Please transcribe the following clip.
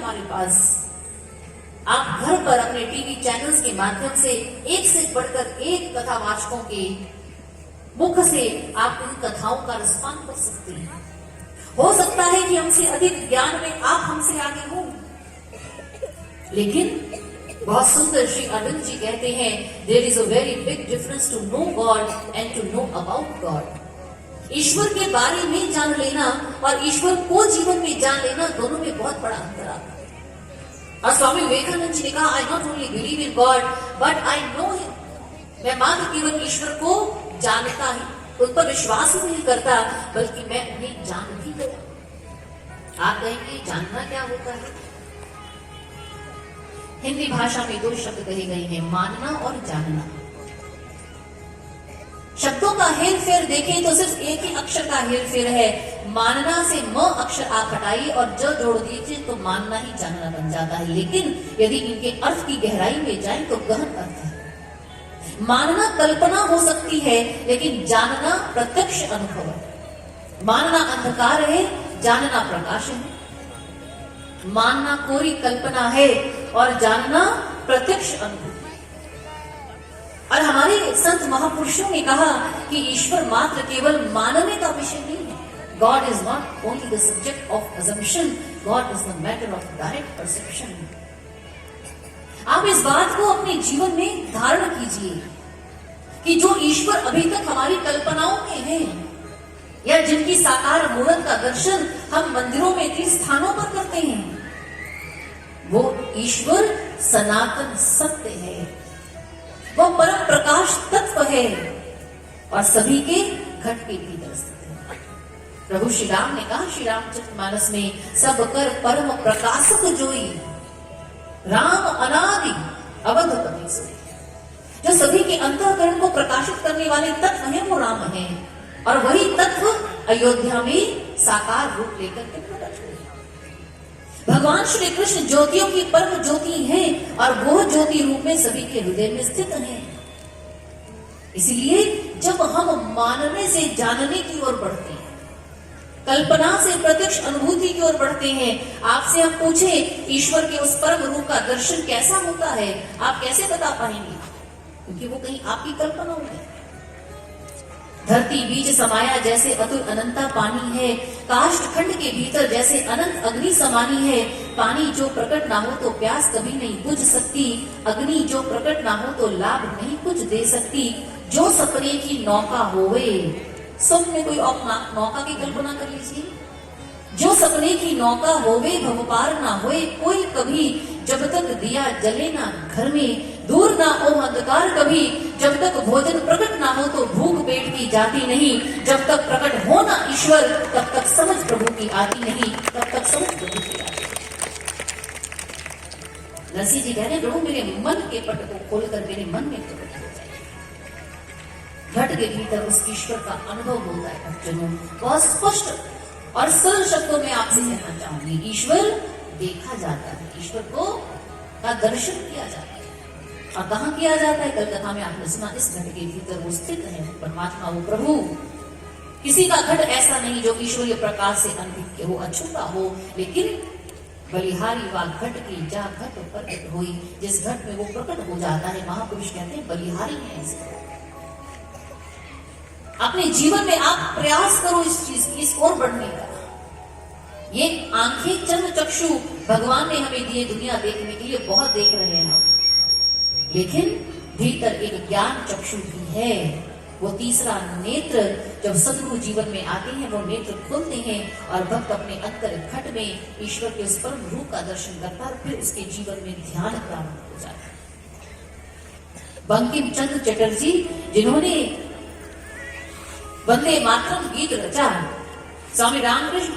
हमारे पास। आप घर पर अपने टीवी चैनल्स के माध्यम से एक से बढ़कर एक कथावाचकों के मुख से आप इन कथाओं का रसपान कर सकते हैं। हो सकता है कि हमसे अधिक ज्ञान में आप हमसे आगे हो, लेकिन बहुत सुंदर श्री अरविंद जी कहते हैं, there is a very big difference to know God and to know about God. ईश्वर के बारे में जान लेना और ईश्वर को जीवन में जान लेना, दोनों में बहुत बड़ा अंतर आता है। और स्वामी विवेकानंद जी ने कहा, I not only believe in God but I know him. मैं मात्र केवल ईश्वर को जानता ही, उस पर विश्वास ही नहीं करता, बल्कि मैं उन्हें जान भी गया। आप कहेंगे जानना क्या होता है? हिंदी भाषा में दो शब्द कहे गए हैं, मानना और जानना। शब्दों का हेर फेर देखें तो सिर्फ एक ही अक्षर का हेर फेर है। मानना से म अक्षर आप हटाइए और ज जोड़ दीजिए तो मानना ही जानना बन जाता है। लेकिन यदि इनके अर्थ की गहराई में जाएं तो गहन अर्थ है। मानना कल्पना हो सकती है, लेकिन जानना प्रत्यक्ष अनुभव है। मानना अंधकार है, जानना प्रकाश है। मानना कोरी कल्पना है और जानना प्रत्यक्ष अनुभव। और हमारे संत महापुरुषों ने कहा कि ईश्वर मात्र केवल मानने का विषय नहीं है। God is not only the subject of assumption, God is the matter of direct perception. आप इस बात को अपने जीवन में धारण कीजिए कि जो ईश्वर अभी तक हमारी कल्पनाओं में है, या जिनकी साकार मूर्त का दर्शन हम मंदिरों में तीर्थ स्थानों पर करते हैं, वो ईश्वर सनातन सत्य है, वो परम प्रकाश तत्व है और सभी के घट के भीतर स्थित है। प्रभु श्री राम ने कहा श्री रामचरितमानस में, सब कर परम प्रकाशक जोई, राम अनादि अवधपति सोई। जो सभी के अंतःकरण को प्रकाशित करने वाले तत्व हैं वो राम हैं, और वही तत्व अयोध्या में साकार रूप लेकर के प्रकट हुए। भगवान श्री कृष्ण ज्योतियों की परम ज्योति हैं और वो ज्योति रूप में सभी के हृदय में स्थित हैं। इसलिए जब हम मानने से जानने की ओर बढ़ते हैं, कल्पना से प्रत्यक्ष अनुभूति की ओर बढ़ते हैं, आपसे हम पूछे ईश्वर के उस परम रूप का दर्शन कैसा होता है, आप कैसे बता पाएंगे? क्योंकि वो कहीं आपकी कल्पना में। धरती बीज समाया जैसे अतुल अनंता पानी है, काष्ठ खंड के भीतर जैसे अनंत अग्नि समानी है। पानी जो प्रकट ना हो तो प्यास कभी नहीं बुझ सकती, अग्नि जो प्रकट ना हो तो लाभ नहीं कुछ दे सकती। जो सपने की नौका होवे, स्वप्न में कोई नौका की कल्पना कर लीजिए। जो सपने की नौका होवे भव पार ना होए, कोई कभी जब तक दिया जले ना घर में, दूर ना हो अंधकार कभी, जब तक भोजन प्रकट ना हो तो भूख पेट की जाती नहीं। जब तक प्रकट हो ना ईश्वर तब तक समझ प्रभु की आती नहीं, तब तक समझ प्रभु की आती। नरसिंह जी कह रहे, प्रभु मेरे मन के पट को खोलकर मेरे मन में प्रकट हो जाए। घट के भीतर उस ईश्वर का अनुभव होता है। भक्तजनों, बहुत स्पष्ट और सरल शब्दों में आपसे कहना चाहूंगी, ईश्वर देखा जाता है, ईश्वर को का दर्शन किया जाता है। और कहाँ किया जाता है? कल कथा में आपने सुना, इस घट के भीतर वो स्थित है, परमात्मा, वो प्रभु। किसी का घट ऐसा नहीं जो ईश्वरीय प्रकाश से अनभिज्ञ हो, अछूता हो, लेकिन बलिहारी वा घट की जा घट प्रकट हुई। जिस घट में वो प्रकट हो जाता है, महापुरुष कहते हैं बलिहारी है इसको। अपने जीवन में आप प्रयास करो इस चीज की, इस ओर बढ़ने का। ये आंखें चंद्र चक्षु भगवान ने हमें दिए दुनिया देखने के लिए, बहुत देख रहे हैं हम, लेकिन भीतर एक ज्ञान चक्षु भी है। वो तीसरा नेत्र जब सदगुरु जीवन में आते हैं, वो नेत्र खोलते हैं और भक्त अपने अंतर घट में ईश्वर के उस परम रूप का दर्शन करता है, फिर उसके जीवन में ध्यान प्रारंभ हो जाता है। बंकिम चंद्र चटर्जी, जिन्होंने वंदे मातरम गीत रचा, स्वामी रामकृष्ण